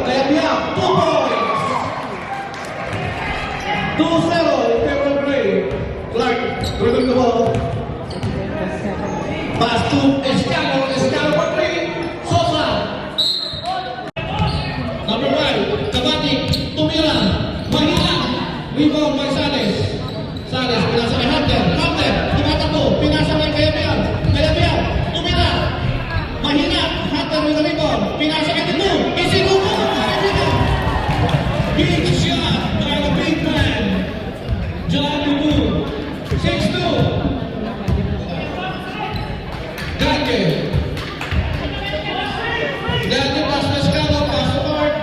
Kaya Biak, 2 points. 2-0 in favor of Gray. Clark, dribbling the ball. Pass to Escalo. Escalo for 3. Sosa. Number 5, Kabati, tumira. Mahina. Rebound by Sales. Sales, pinasa kay Hunter. Hunter, tumatakbo. Pinasa kay Kaya Biak. Kaya Biak, tumira. Mahina. Hunter with the rebound. Pinasa kay Tibu. Isinubo. Big shot by the big man. John Tibu. 6-2. Gage. Gage pass to Escalo. Pass to Mark.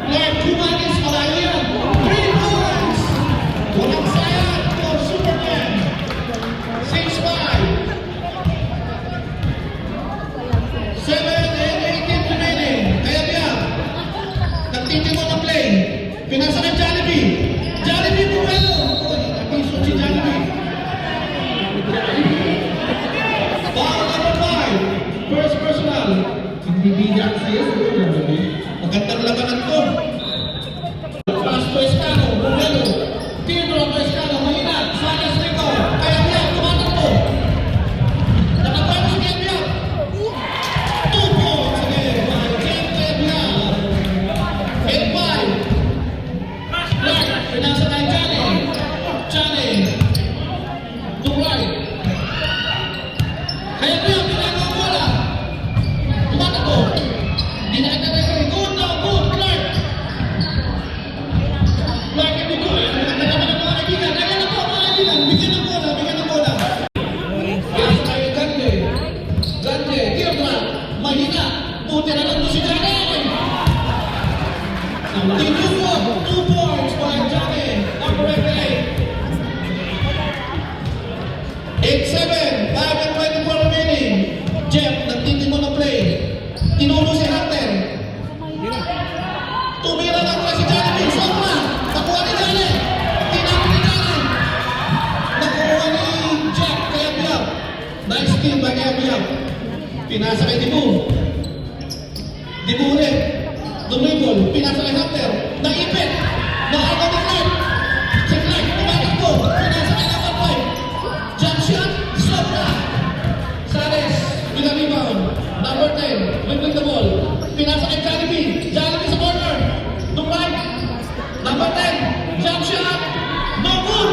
Mark, Kumanis. Malayo yan. 3 points. Walang sayang for Superman. 6-5. 7:18 remaining. Kaya Biak. Nagtitimo ng play. Pinasa kay Jollibee. Jollibee Pumelo. Uy, napiso si Jollibee. Foul number 5. First personal. Hindi bigyan sa'yo. Magandang labanan ko. Pass to Escalo. Pumelo. Tiro to Escalo. Mahina. Salas Rico. Kaya Biak. Tumatakbo. Nakapano si Kaya Biak. 2 points again by Jem Kaya Biak. 8-5. Clark. Pinasa kay Johnny. Johnny. To right. Kaya Biak. Pinagawa ang bola. Tumatakbo. Hindi na kita referee. Good now. Good. Clark. Clark and Bigo. Nagkakaman ng mga kaibigan. Kaya na po mga kaibigan. Bigyan ng bola. Bigyan ng bola. Pinasa kay Gande. Gande. Tira. Mahina. Buti na lang to si Johnny. Tinubo. 2 points by Johnny. Number 8. 8-7. 5:24 remaining. Jeff, nagtitimo ng play. Tinulo si Hunter. Tumira na pala si Johnny. Sobra. Nakuha ni Johnny. Tinapo ni Johnny. Nakuha ni Jeff. Kaya Biak. Nice team by Kaya Biak. Pinasa kay Tibu. Tibu ulit. Dumibol. Pinasa kay Hunter. Naipit. Nakaagaw ni Clark. Si Clark. Tumatakbo. Pinasa kay number 5. Jump shot. Sobra. Sales. With a rebound. Number 10. Dribbling the ball. Pinasa kay Jollibee. Jollibee sa corner. To right. Number 10. Jump shot. No good.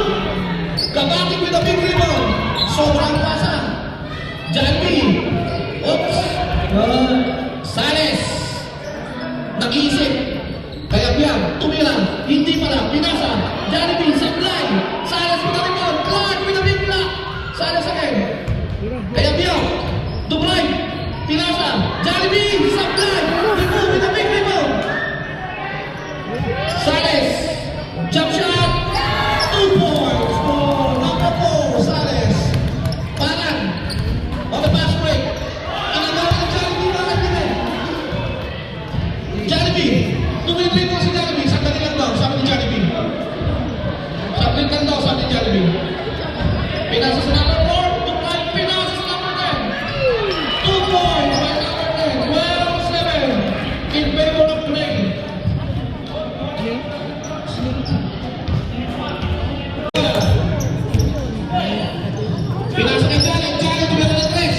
Kabati with a big rebound. Sobrang pasa. Jollibee. Oops. Sales. Nag-iisip. Kaya Biak. Tumira. Hindi pala. Pinasa. Jollibee. Supply. Sales with a rebound. Clark with a big block. Sales again. Kaya Biak. To right. Pinasa. Jollibee. Supply. Tibu with a big rebound. Sales. Jump shot. 2 points for number 4. Sales. Parang. On the fast break. Inagawa ng Jollibee. Bakit din? Jollibee. Tumibig mo si Jollibee. Sandali lang daw. Sabi ni Jollibee. Sablit lang daw. Sabi ni Jollibee. Pinasa sa number 4. To right. Pinasa sa number 10. 2 points by number 10. 12-7 in favor of Gray. Pinasa kay Johnny. Johnny tumira ng 3.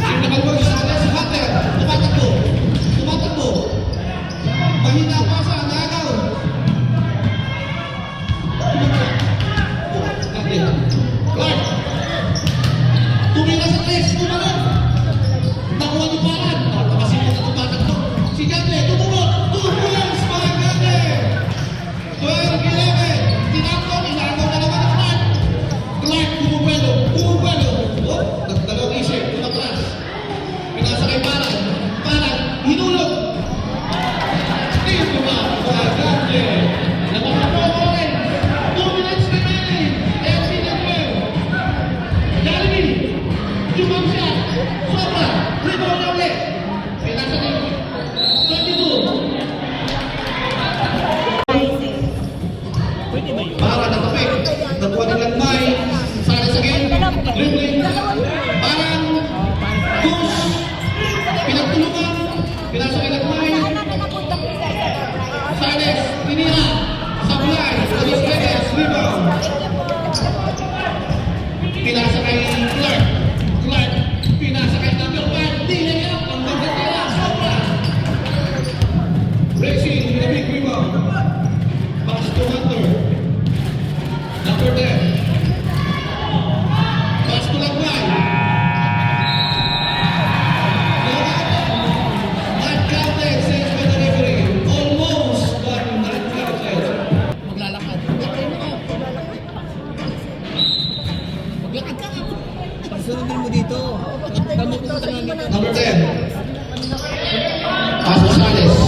Sinagal mo isa si Hunter. Tumatakbo. Tumatakbo.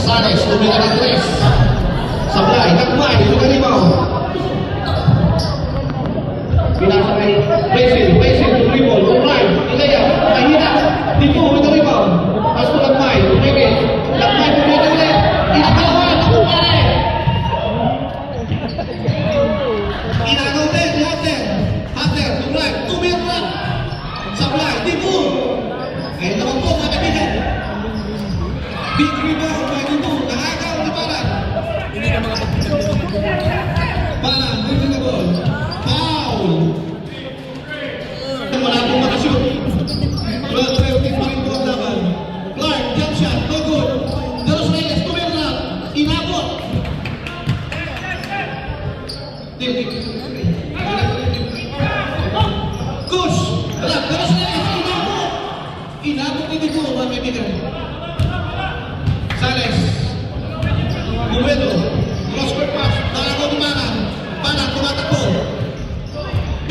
Sales, tumira ng 3. Sablay, Nagmay, yung rebound. Pinasa kay Basil, yung dribble, Umay, Ilaya, mahina, Dibu, yung rebound. Pass to Nagmay, tumigil. Nagmay, tumigil ulit. Inagawan, Umay. Inagaw din, Hunter, Umay, tumira. Sablay, Dibu. Ayun naman po, mga kaibigan. Big rebound by Dibu, nakagaw ni Balan. Balan, moving the ball. Foul. Wala pong makashoot. 12-13 pa rin po ang laban. Clark, jump shot, no good. Daros Reyes, tumira. Inabot. Kush, Daros Reyes, inabot. Inabot ni Dibu, mga kaibigan. Sales. Buwelo. Cross-court pass. Nakago ni Balan. Balan, tumatakbo.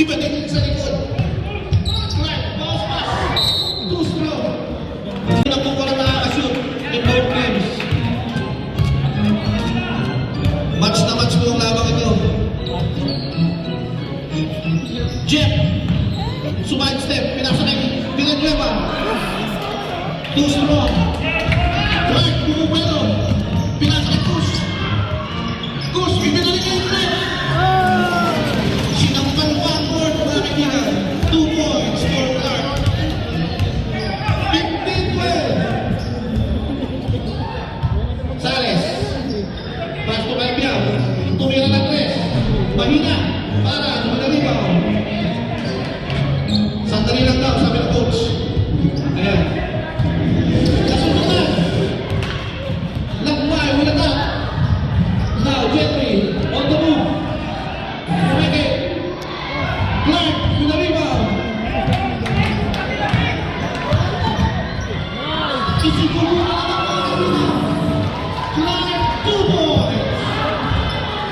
Ibatin sa likod. Clark, bounce pass. Too strong. Hindi na po walang nakakashoot in both games. Match na match po ang labang ito. Jeff. Sumide step. Pinasa kay Villanueva. Too strong. Clark, Buwelo. Pinasa kay Kush. Kush, bibinalik kay Clark. Sinampan one board, mga kaibigan. 2 points for Clark. 15-12. Sales. Pass to kay Piao. Tumira ng 3. Mahina. Para, rebound. Sandali lang daw, sabi ng coach. Ayan. Kasundutan. Nagmay, wala na. Now, Jeffrey, on the move. Umeke. Clark, with the rebound. Isiguro na naman. Clark, 2 points.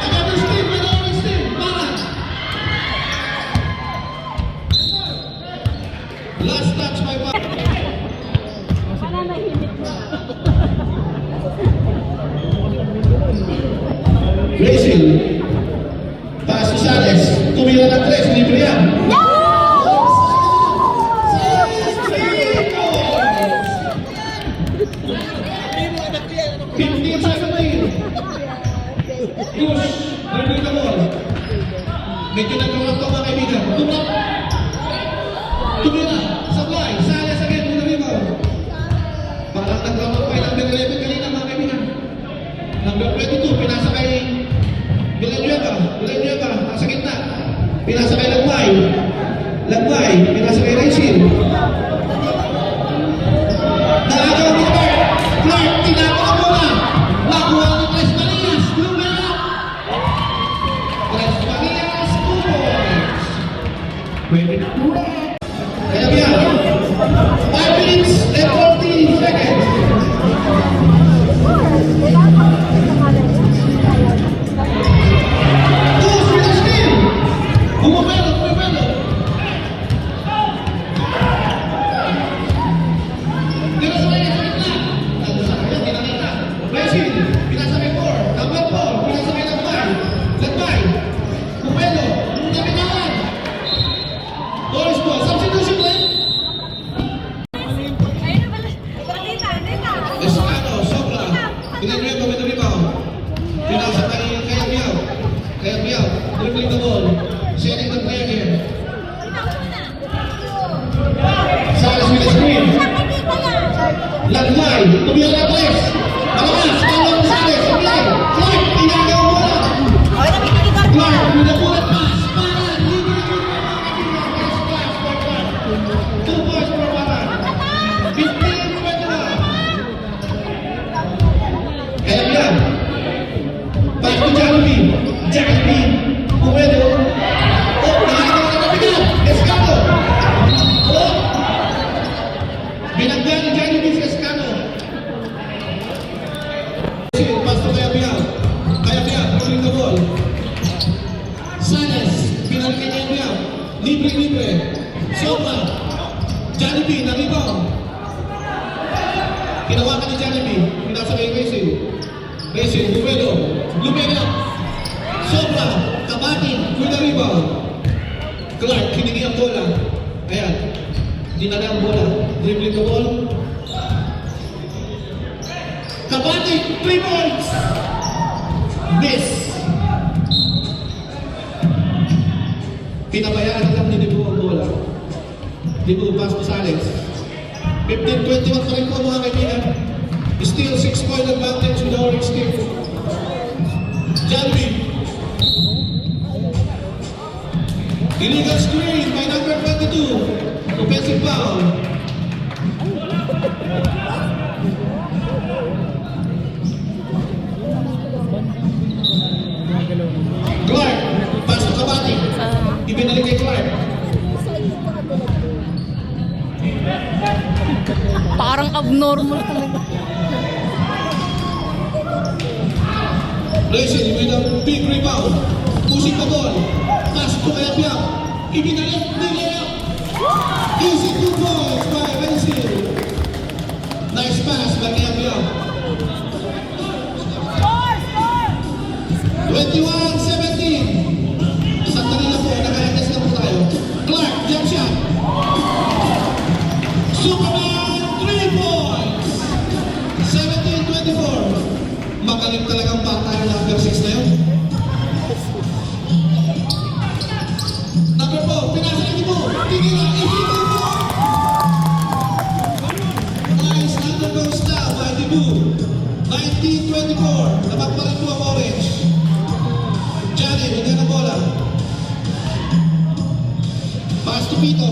Another steal, another steal. Balan. Last touch by Balan. Basil. Pass to Sales. Tumira ng 3. Libre yan. 15-17. Push. Libre the ball. Medyo nagkaroon ito, mga kaibigan. Tumira. Sablay. Sales again with the rebound. Parang nag-round by number 11 kanina, mga kaibigan. Number 22, pinasa kay Villanueva, nasa gitna. Pinasa kay Lagmay, pinasa kay Rachel. Nakagawa ni Clark, tinako ang bola. Nakuha ni Tres Marias, lumaya. Tres Marias, 2 points. Pwede na. Kaya biya, 5 minutes and 40 seconds. Bumabelo. Daros Reyes sa gitna. Nagusap ko yan, tinakita. Basil, pinasa kay 4. Number 4, pinasa kay Lagmay. Bumabelo, nabitawan. Doris po, substitution play. Escano, sobra. Villanueva with the rebound. Pinasa kay Biao. Dribbling the ball. Setting the play again. Sales with the screen. Lagmay, tumira ng 3. Malakas, tawag Sales. Sablay. Clark, tinagaw mo na. Clark, with the bullet pass. Balan, libre yung first class for Clark. 2 points for Balan. 15-21. Kaya yan. Pass to Jollibee. Buwelo. Nakakatawa na nabigan. Escano. Binagyan ni Jollibee si Escano. Pass to Kaya Biao, pulling the ball. Sales, pinalikan niya Biao. Libre. Sobra. Jollibee, na rebound. Kinawakan ni Jollibee. Pinasa kay Basil. Kabati, 3 points. Miss. Pinabayaan lang ni Dibu ang bola. Dibu, pass to Sales. 15-21 pa rin po mga kaibigan. Still 6-point advantage with the orange team. Jalvi. Illegal screen by number 22. Offensive foul. Clark, pass to Kabati. Ibinalik kay Clark. Parang abnormal talaga. Racing with a big rebound. Pushing the ball. Pass to Epiap. Ibinalik, Miguel. Easy 2 points by Racing. Nice pass by Epiap. 21-17. Sandali na po, naka-adjust na po tayo. Clark, jump shot. Superman, 3 points. 17-24. Magaling talagang bata yung number 6 na yun. Number 4, pinasa na Dibu. Tingin na, Dibu. Nice undergoing style by Dibu. 19-24. Napagpalit po ang orange. Johnny, hindi na bola. Pass to Pito.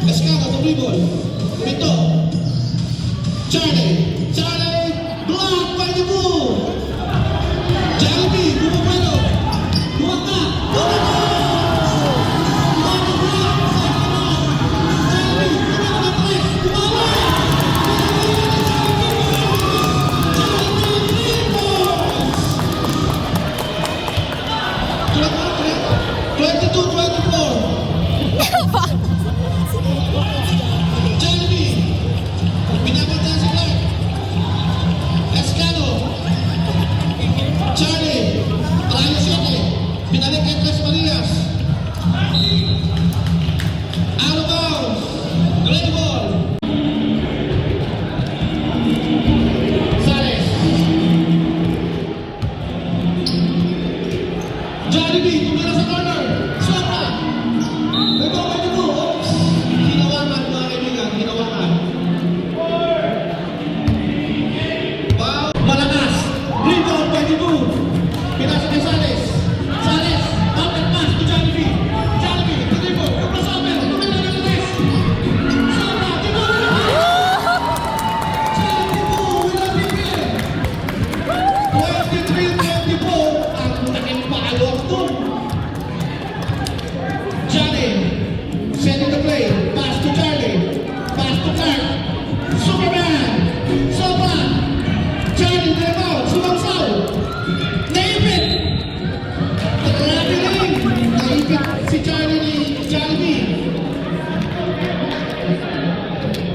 Escada to dribble. Pito. Charlie. Charlie. Block by Dibu. Jalvi. Bumabalo. Buwaka. Jollibee, tumira sa corner. Sopa. Nagawa ka niyo po. Oops. Hinawakan mga kaibigan. Hinawakan. Wow. Malakas. Rebound by Dibu. Pinasa kay Sales. Sales. Outlet pass to Jollibee. Jollibee. Dibu. Crossover. Tumira na ng test. Sopa. Dibu. Dibu. Wala bigyan. 23-24. Ang laking paalok to. Johnny. Sending the play. Pass to Charlie. Pass to Clark. Superman. Sopa. Charlie, drive out. Sumangsaw. Naipit. Traveling. Naipit si Charlie ni Jollibee.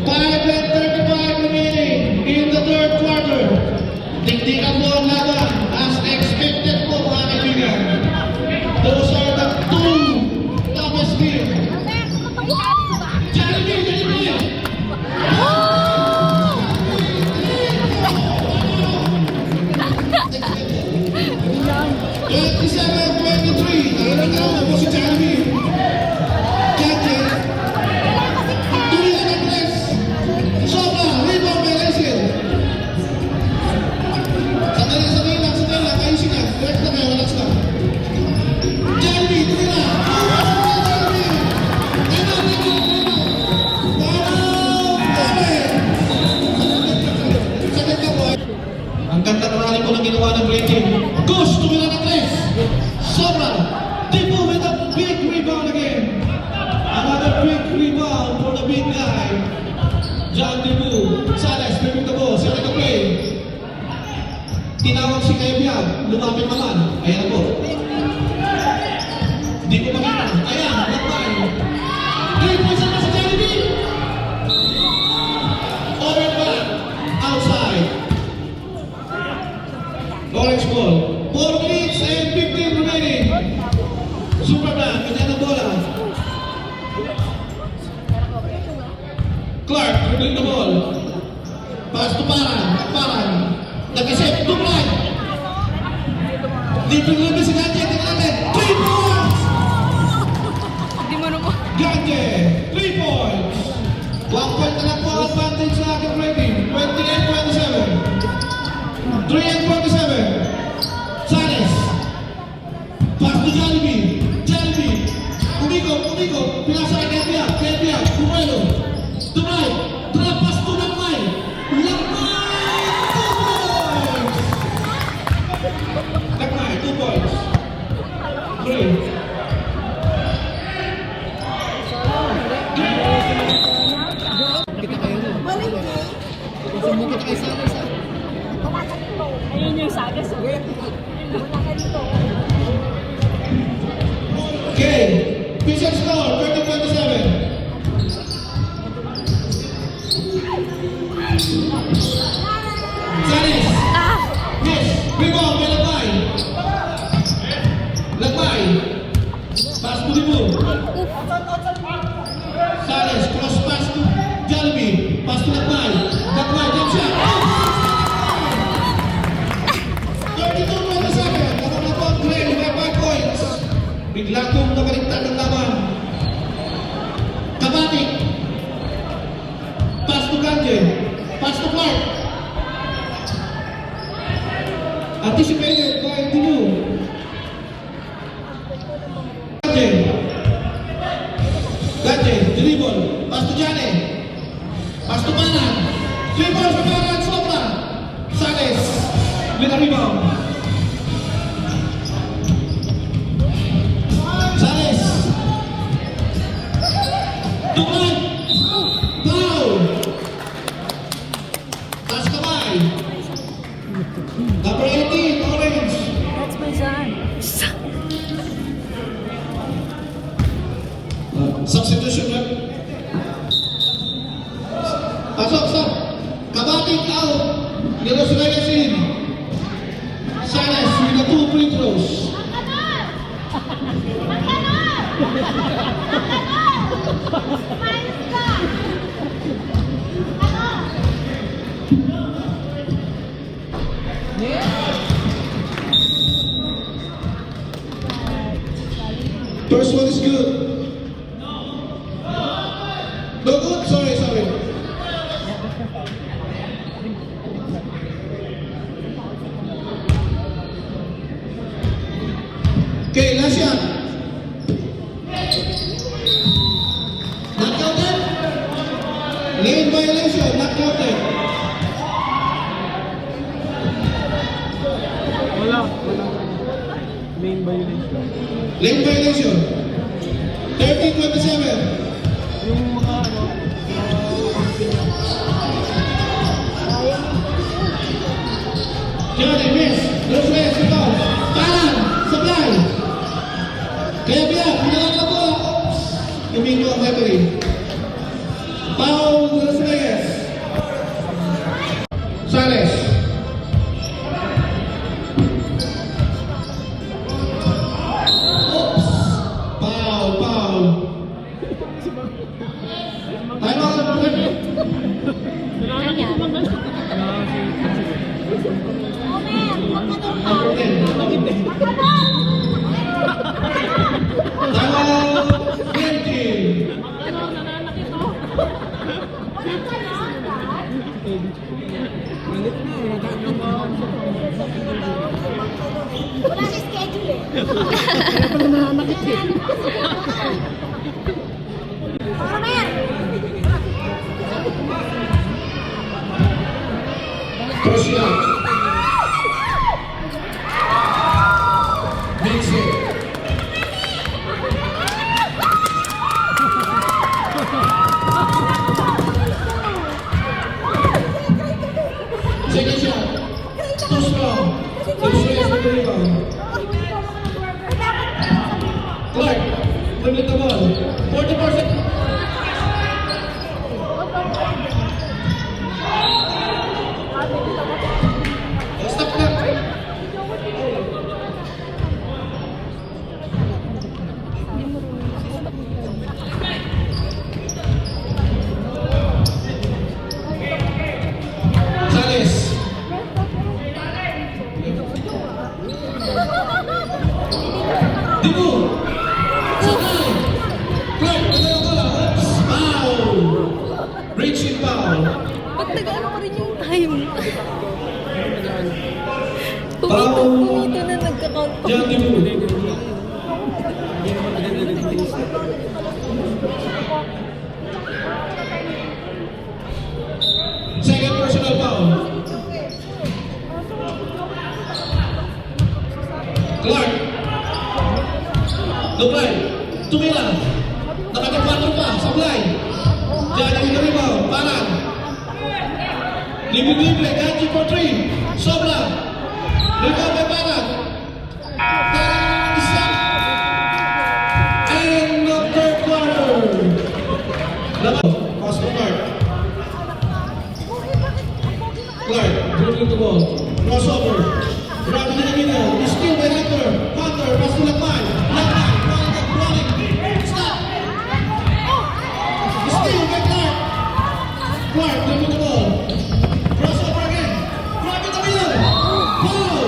5:35 remaining in the third quarter. Tigtikan mo ang laban as expected po mga kaibigan. Those are the two toughest games. Jollibee, Jollibee. 27-23. Nakakatawa po si Jollibee. Jackie. Tuloy ang press. Sopa. Rebound by Racing. Sandali lang. Ayusin na. Correct na kayo. Relax lang. Jollibee, tuloy na. Jollibee. Sakit ka po. Ang ganda na rally po ng ginawa ng breaking. Goes, tumila na tres. Sobra. Dibu with a big rebound again. Another big rebound for the big guy. John Dibu. Sales, flipping the ball. Setting the play. Tinawag si Kaibiag. Lumapit naman. Ayan na po. Di ko makita. Ayan, nagbay. 3 points naman sa Jollibee. Over back. Outside. Orange ball. 4 minutes and 15 remaining. Superman, kanya ng bola. Clark, dribbling the ball. Pass to Para. Nag-isip, Dublay. Dito naman si Gante, tingnan natin. 3 points! Hindi mo naman. Gante, 3 points. 1 point na lang po ang advantage sa aking rating. 28-27. 3-47. Sanes. Pass to Jollibee. Jollibee. Umigo. Pinasa kay Kevia. Bumuelo. Tumay. Drop pass to Lakmay. Lakmay! 2 points! Lakmay, 2 points. 3. Ayun yung sagas. Okay. Official score, 30-27. Sanes. Miss. Rebound kay Lakmay. Lakmay. Pass to Dibu. Sanes. Cross pass to Jollibee. Pass to Lakmay. Lakmay. Jump shot. 32-27. Kapag na po ang Gray by 5 points. Bigla kong nabaliktad ng laban. Kabatik. Pass to Kanje. Pass to Clark. Anticipated by Dibu. Kanje, dribble. Pass to Jane. Pass to Panan. 3 balls for Panan. Sobra. Sanes. With a rebound. Sanes. To right. Foul. Taas kamay. Number 18, orange. That's my son. Substitution na. Pasok. Kabating out. Nilos Legacy. Sanes with the 2 free throws. First one is good. No good? Sorry. Okay, last shot. Not counted? Lane violation, not counted. Wala. Main violation. Lane violation. 13-27. Yung mga Johnny, miss. Los Reyes, ito. Panan, supply. Kaya pinalang na po. Domingo ang referee. Foul, Los Reyes. Sanes. Oops. Foul. Time out. Wala si schedule eh. Kaya pala nananakit eh. Romer! Cross shot. Makes it. Second shot. Too strong. Los Reyes with the rebound. Clark. Limit the ball. 40%. Stop na. Sanes. Pumito na nagka-count pa. John Dibu. Hindi naman agad-agad yung taste. Second personal foul. Clark. Lupay. Tumila. Nakatagpatro pa. Sablay. Diyan yung rebound. Parang. Libre-libre. Ganji for 3. Sobra. Rebound by Parang. Isa. And the third quarter. Laban. Pass to Clark. Clark, dribbling the ball. Crossover. Running in the middle. Steal by Hunter. Hunter, pass to Lakman. Lakman, running. Stop. Steal by Clark. Clark, dribbling the ball. Crossover again. Grab in the middle. Foul.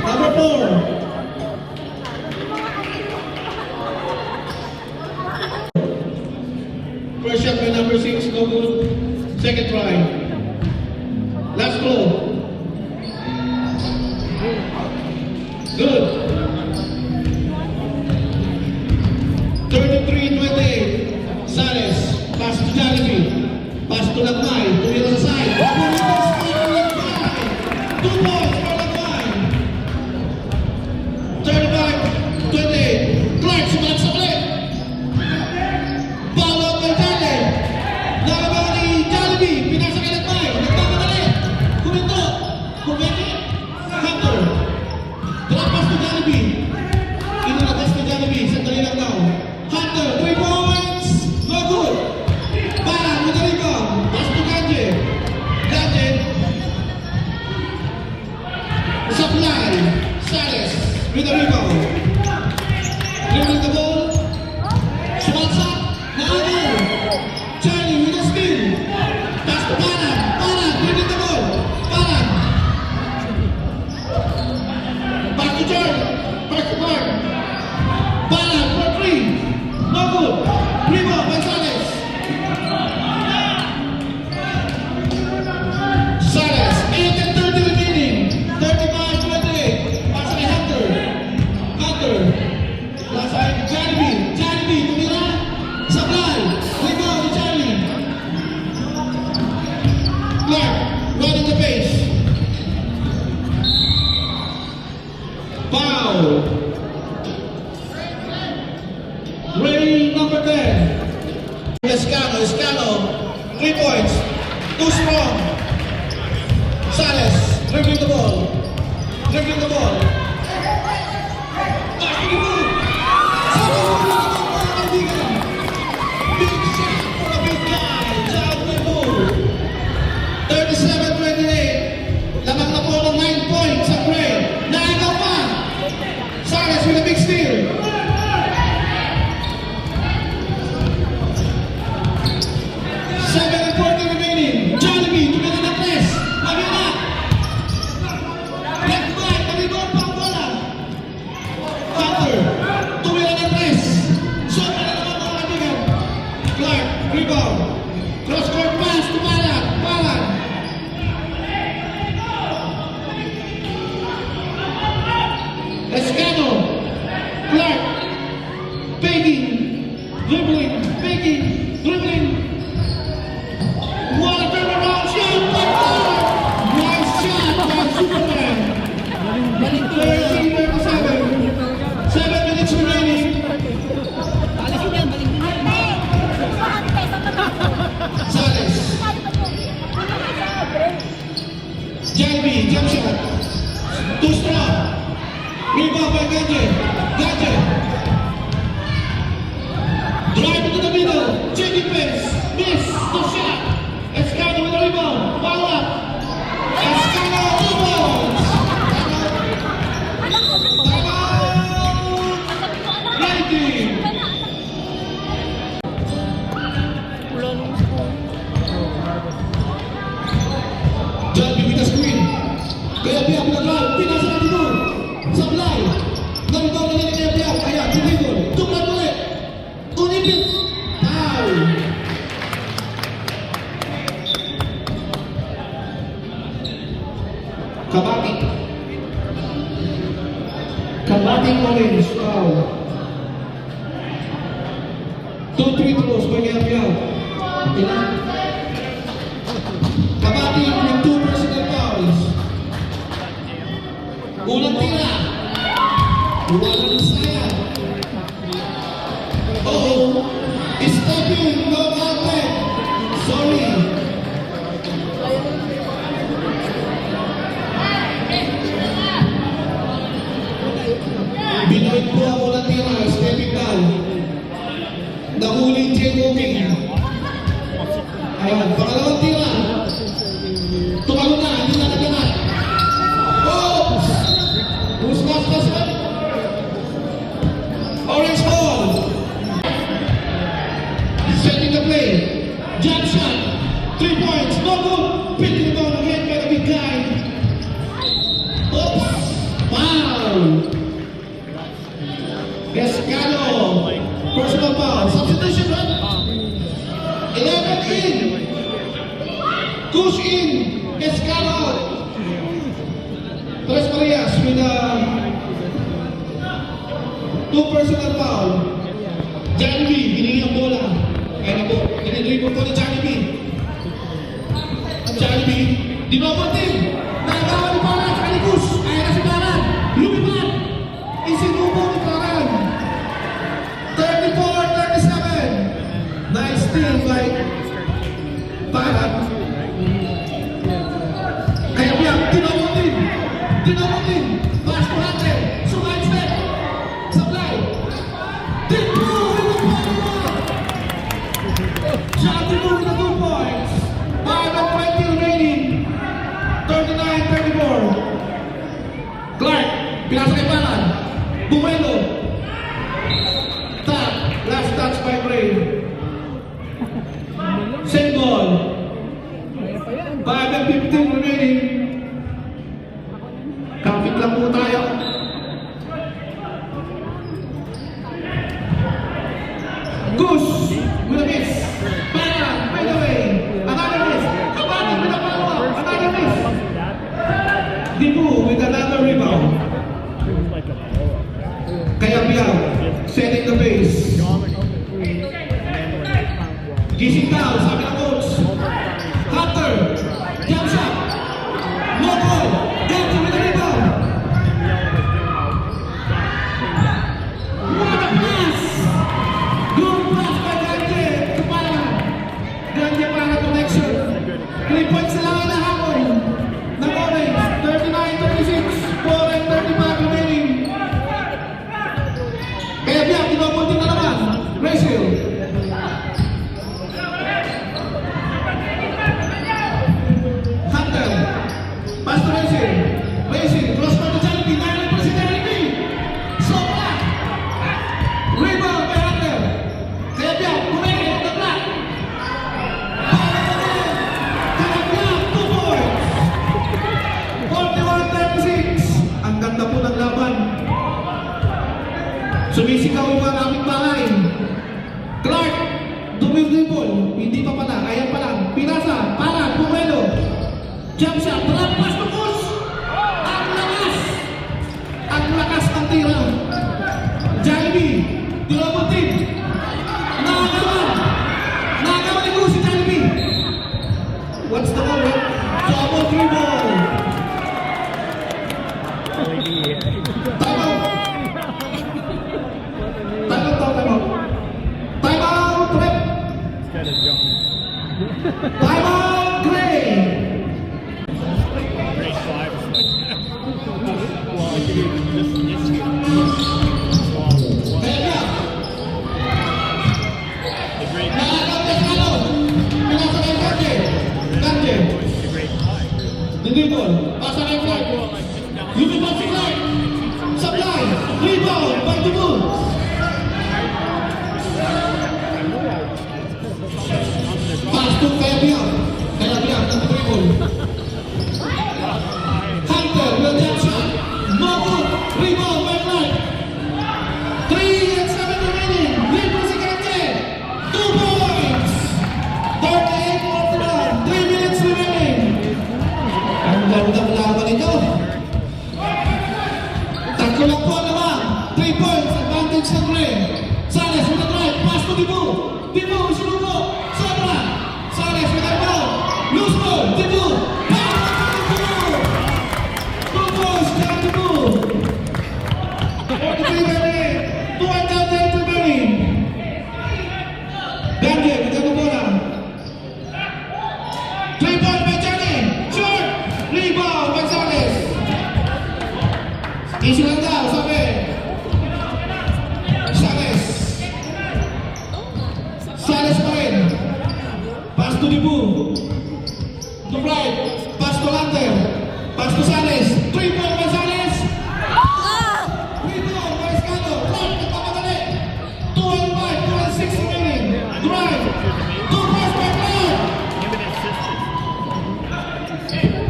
Number 4. First shot by number 6, no good. Second try. Last blow. Good. 33-28. Sales. Pass to Jollibee. Pass to Lakmay. Tumira sa side. Two balls for Lakmay. 35-28. Clark, sumalag sa ulit. Foul out by Charlie. Nakabawa ni Jollibee. Pinasa kay Lakmay. Nagtamadali. Kuminto. Kumeke. Hunter. Drop pass to Jollibee. Inalagas ni Jollibee. Sandali lang daw. Hunter. 3 points. No good. Parang with the rebound. Pass to Ganje. Ganje. Supply. Sales with the rebound. Dribbling the ball. Sumatsak. Naano. Charlie with the steal. Pass to Parang. Parang. Dribbling the ball. Parang. Back to Charlie. Back to Clark. Parang for 3. No good. Rebound by Sales. Sales. 8 and 30 remaining. 35-28. Pass kay Hunter. Hunter. Last side. Jollibee. Jollibee. Tumira. Sablay. Rebound ni Charlie. Clark. Running the pace. Foul. Ray number 10. Escano. Escano. 3 points. Too strong. Sales. Dribbling the ball. Dribbling the ball. Back to the move. Big shot for the big guy. John Dibu. 37-28. Lamang na po ng 9 points sa Ray. Naagaw pa. Sales with a big steal. 7 and 40 remaining. Jollibee, tumira na press. Lamina. Left back, nabibot pa ang bola. Hunter, tumira na press. Sobra na naman mga kaibigan. Clark, rebound. Cross-court pass to Parang. Parang. Escano. Clark. Begging. Dribbling. Begging. Dribbling. What a turnaround shot by Clark. Nice shot by Superman. 13-37. 7 minutes remaining. Sales. Jollibee, jump shot. Too strong. Rebound by Ganje. Ganje. Drive into the middle. Check defense. Miss the shot. Escano with the rebound. Foul up. Escano, 2 balls. Timeout. 19. Wala nung score. Jollibee with the screen. Kaya pinag-drive. Pinasa na dito. Sablay. Kabating Orange, foul. 2 free throws by Gabriel. Ilan? Kabating with 2 personal fouls. Unang tira. Walang sayang. Oo. Stepping, no outlet. Sorry. Binoy po ako ng tira, stepping down. Nahuling Jay Booking. Ayan, pangalawang tira. Tumalo na, hindi na naglamat. Oops! Who's last person? Orange ball. Setting the play. Jump shot. 3 points. No good. Picking the ball again by the big guy. Oops! Foul! Escano. Personal foul. Substitution, right? 11 in. Push in. Escano out. Tres Marias with 2 personal foul. Johnny B, hiningi ang bola. Kaya na po, dinidribble po ni Johnny B. Johnny B, dinobot din. Nakagawa ni Paran sa kalikus. Kaya na si Paran. Lumipat. Isinubo ni Paran. 34-37. Nice steal by Paran. Kaya biyak, dinobot din. Dinobot din. Pass to Hunter. Sumay step. Supply. Timbo with the power. John Timbo with the 2 points. 5:20 remaining. 39-34. Clark, pinasa kay Paran. Bumelo. Tap. Last touch by Bray. Same ball. 5:15 remaining. Kapit lang po tayo. Goose with a miss. Paran, by the way. Another miss. Kabating with a follow-up. Another miss. Dibu with another rebound. Kaya Biao, setting the pace. Gising down, sabi ng coach. Hunter, jump shot. No ball. Gante with a rebound. What a pass! Good pass by Gante to Paran. Gante para connection. 3 points na lang ang nahapon ng Orange. 39-36. 4:35 remaining. Kaya Biao, kinopulting na naman. Rachel. Hunter. Pass to Rachel. Rachel. Cross court to Jollibee. Nailan pa si Jollibee. Sobra. Rebound by Hunter. Kaya Biao, kumeke on the block. Para naman. Kaya Biao, 2 points. 41-36. Ang ganda po ng laban. Sumisigaw yung mga aming bahay. Clark, dumidribble. Hindi pa pala, ayan pa lang. Pinasa, para, Pumelo. Jump shot, drop pass to Cruz. Ang lakas. Ang lakas ng tira. Jollibee, dinobot din. Nakagawa. Nakagawa ni Cruz si Jollibee. What's the ball, right? Double dribble. Time out. Time out, Rep. Time out, Gray. Kaya nakagawa ni Escano. Pinasa kay Gante. Gante. Dinibol. Pasa kay Clark. Lumipad si Clark. Supply. Rebound by Dibu. Pass to Kaya Biao. Kaya Biao ng dribble. Hunter will jump shot. No good. Rebound by Clark. 3:07 remaining. Dribble si Gante. 2 points. 38-41. 3 minutes remaining. Ang gandang laban ito. Tatlo lang po ang laban. Dibu, sinubo. Sobra. Sales with the ball. Loose ball. Dibu. Pass. Dibu. Two balls. Down Dibu. 43 minutes. 2 and down there to Berry. Daniel, with the bola. 3 ball by Johnny. Short. Rebound by Sales. Isi lang daw, sabi. Sales. Sales pa rin. Pass to Dibu. To right. Pass to Lander. Pass to Sales. 3 ball by Sales. Rebound by Escano. Clark, nagpapadali. 2 and 5, 2 and 6 remaining. Drive. 2 pass by Clark.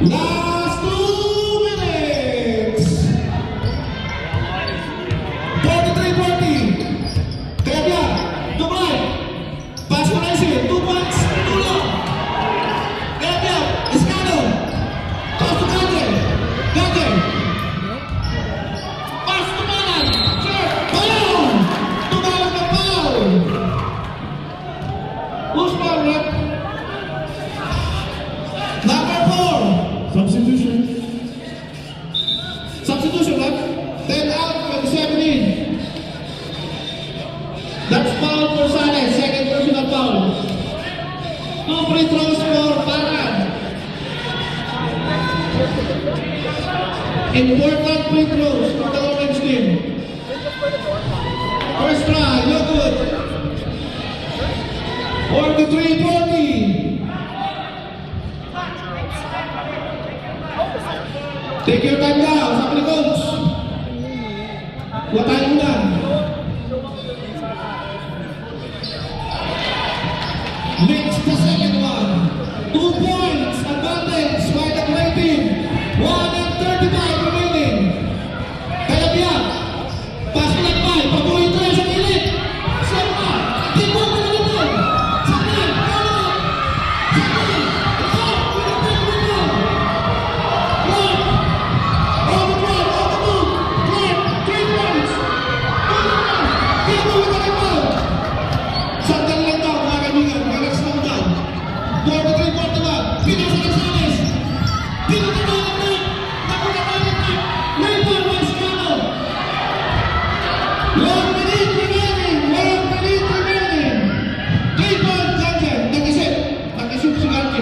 Last 2 minutes. 43-40. Kaya Dubai. Pass to Racing. 2 points. 2 long. Kaya Escano. Toss to Gante. Gante. Pass to Malan. Short. Foul. Tumawag ng foul. Who's foul, rep? Number 4. Substitution. Substitution, rep. 10 out for the 17. That's foul for Sales. Second personal foul. 2 free throws for Parad. Important free throws for the orange team. First try, no good. 43-40. Take your time now, sabi ni coach. Kuha tayo muna. Next, the second one. 2 points, advantage by the gray team. 1 and 35 remaining. Kaya biya. Pass to that 5. Patuloy tayo sa gilid. Sema. Dibu mo na dito. Sakit. Follow. Sakit. Ito. Pinapit mo ito. One. On the one. On the move. Clark. 3 points. Dibu with the rebound. Sandali lang daw, mga kaibigan. Relax lang daw. 43-41. Pinasa ng Sales. Pinatawag na. Nakunatawag na. Rebound by Escano. 1 minute remaining. 1 minute remaining. 3 points, Gante. Nag-isip. Nag-isip si Gante.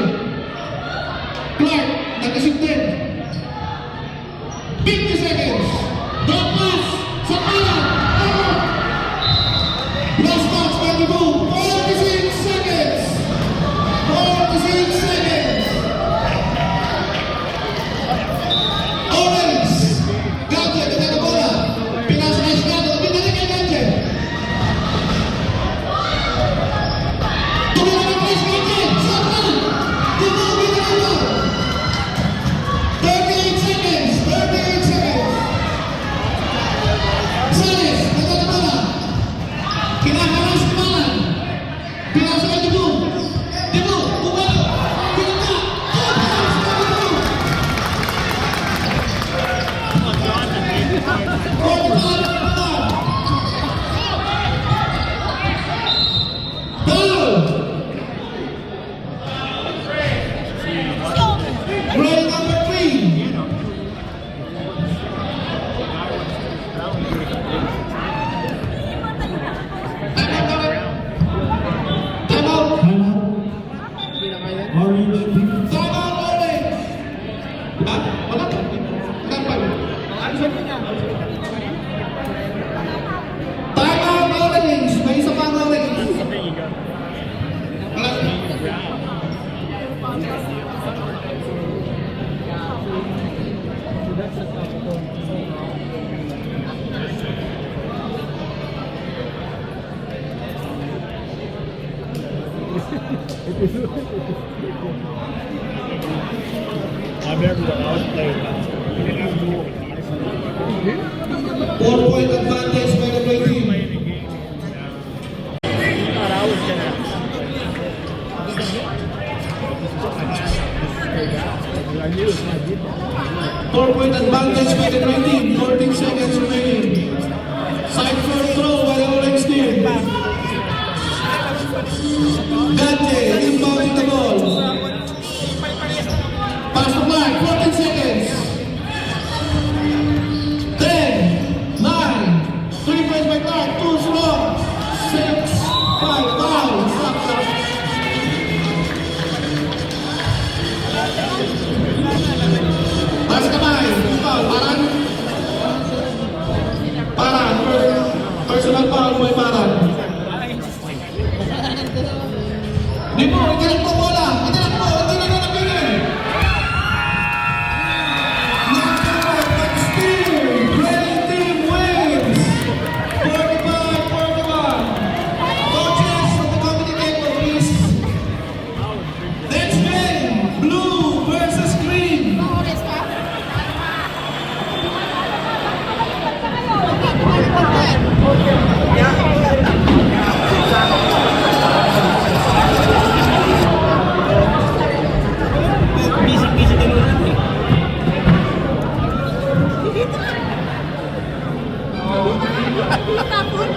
Clark. Nag-isip din. 50 seconds. Drop pass. Sa Malan. Last touch by Dibu. 46 seconds. 46 seconds. Orange. Gante, kita na bola. Pinasa kay Escano. Binalik kay Gante. Tumira ng press Gante. Sakal. Dibu, binalik mo. 38 seconds. 38 seconds. Sales, kita na bola. Kinaharas ni Malan. Pinasa kay Dibu. Dibu, bumalo. Pinaka. Tupas na Dibu. 45 na Malan. Foul. Play number 3. Time out. Time out. Orange team. Time out, Orange. Ah, wala pa. Time out, Orange. May isa pang Orange. Wala. I remember when I was playing. 4-point advantage by the play team. I was gonna. 4-point advantage by the green team. 14 seconds remaining. Side first throw by the orange team. mo iparan. Di mo, itinag mo bola. Itinag mo, hindi na nalagyan. Knockdown, but still, Red Team wins. 45-41. Coaches of the committee table, please. Next game, blue versus green. Busy din ulit eh. Matapon.